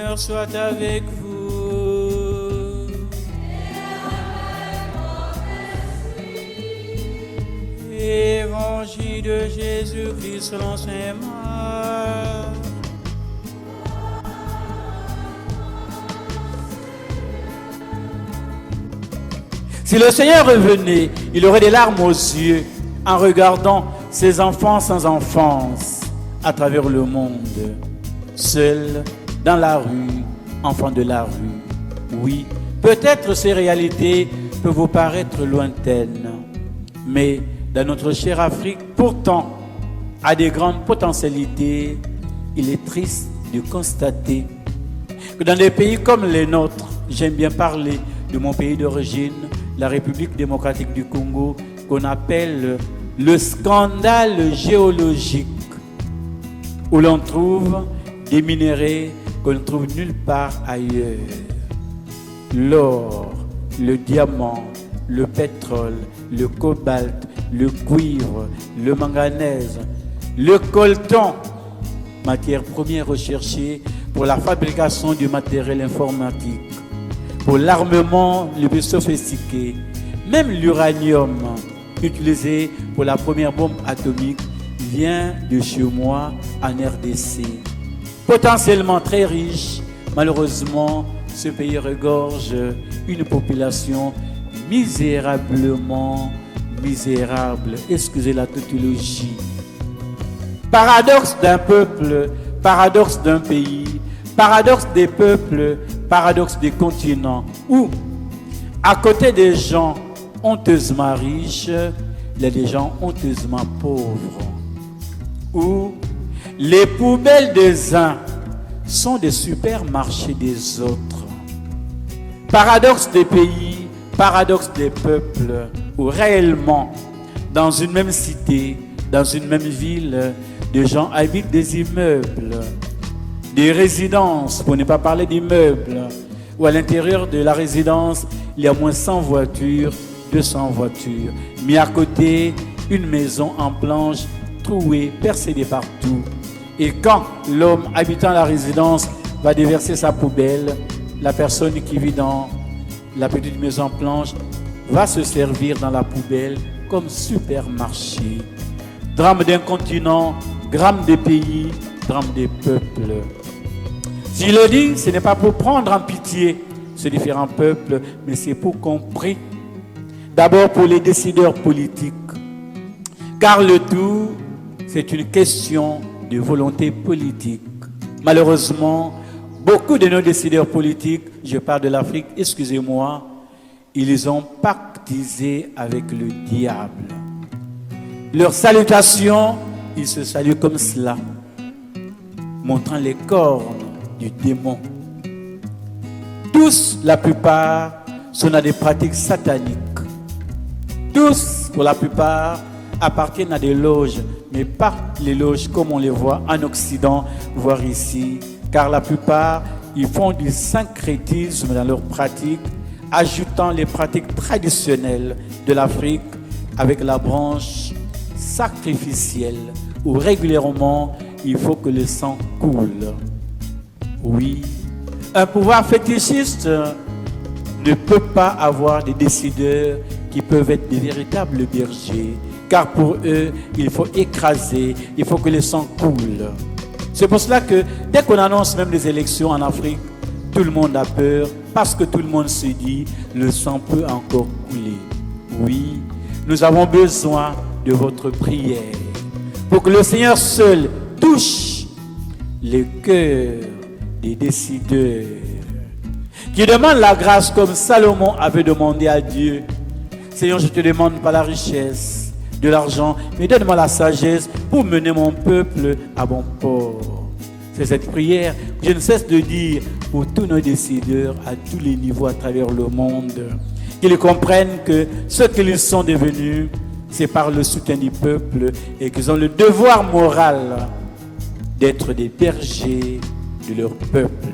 Seigneur soit avec vous. Évangile de Jésus-Christ selon saint Marc. Si le Seigneur revenait, il aurait des larmes aux yeux en regardant ses enfants sans enfance à travers le monde, seuls dans la rue, enfants de la rue. Oui, peut-être ces réalités peuvent vous paraître lointaines, mais dans notre chère Afrique, pourtant, à des grandes potentialités, il est triste de constater que dans des pays comme les nôtres, j'aime bien parler de mon pays d'origine, la République démocratique du Congo, qu'on appelle le scandale géologique, où l'on trouve des minéraux qu'on ne trouve nulle part ailleurs. L'or, le diamant, le pétrole, le cobalt, le cuivre, le manganèse, le coltan, matière première recherchée pour la fabrication du matériel informatique, pour l'armement le plus sophistiqué, même l'uranium utilisé pour la première bombe atomique vient de chez moi en RDC. Potentiellement très riche, malheureusement, ce pays regorge une population misérablement misérable. Excusez la tautologie. Paradoxe d'un peuple, paradoxe d'un pays, paradoxe des peuples, paradoxe des continents, où, à côté des gens honteusement riches, il y a des gens honteusement pauvres, où les poubelles des uns sont des supermarchés des autres. Paradoxe des pays, paradoxe des peuples, où réellement, dans une même cité, dans une même ville, des gens habitent des immeubles, des résidences, pour ne pas parler d'immeubles, où à l'intérieur de la résidence, il y a moins 100 voitures, 200 voitures. Mais à côté, une maison en planche, trouée, percée partout. Et quand l'homme habitant la résidence va déverser sa poubelle, la personne qui vit dans la petite maison en planche va se servir dans la poubelle comme supermarché. Drame d'un continent, drame des pays, drame des peuples. Si je le dis, ce n'est pas pour prendre en pitié ces différents peuples, mais c'est pour qu'on prie. D'abord pour les décideurs politiques. Car le tout, c'est une question de volonté politique. Malheureusement, beaucoup de nos décideurs politiques, je parle de l'Afrique, excusez-moi, ils ont pactisé avec le diable. Leur salutation, ils se saluent comme cela, montrant les cornes du démon. Tous, la plupart, sont dans des pratiques sataniques. Tous, pour la plupart, appartiennent à des loges, mais pas les loges comme on les voit en Occident, voire ici. Car la plupart, ils font du syncrétisme dans leurs pratiques, ajoutant les pratiques traditionnelles de l'Afrique avec la branche sacrificielle, où régulièrement, il faut que le sang coule. Oui, un pouvoir fétichiste ne peut pas avoir des décideurs qui peuvent être des véritables bergers, car pour eux, il faut écraser, il faut que le sang coule. C'est pour cela que dès qu'on annonce même les élections en Afrique, tout le monde a peur, parce que tout le monde se dit, le sang peut encore couler. Oui, nous avons besoin de votre prière, pour que le Seigneur seul touche les cœurs des décideurs, qui demandent la grâce comme Salomon avait demandé à Dieu. Seigneur, je te demande pas la richesse, de l'argent, mais donne-moi la sagesse pour mener mon peuple à bon port. C'est cette prière que je ne cesse de dire pour tous nos décideurs à tous les niveaux à travers le monde, qu'ils comprennent que ce qu'ils sont devenus, c'est par le soutien du peuple et qu'ils ont le devoir moral d'être des bergers de leur peuple.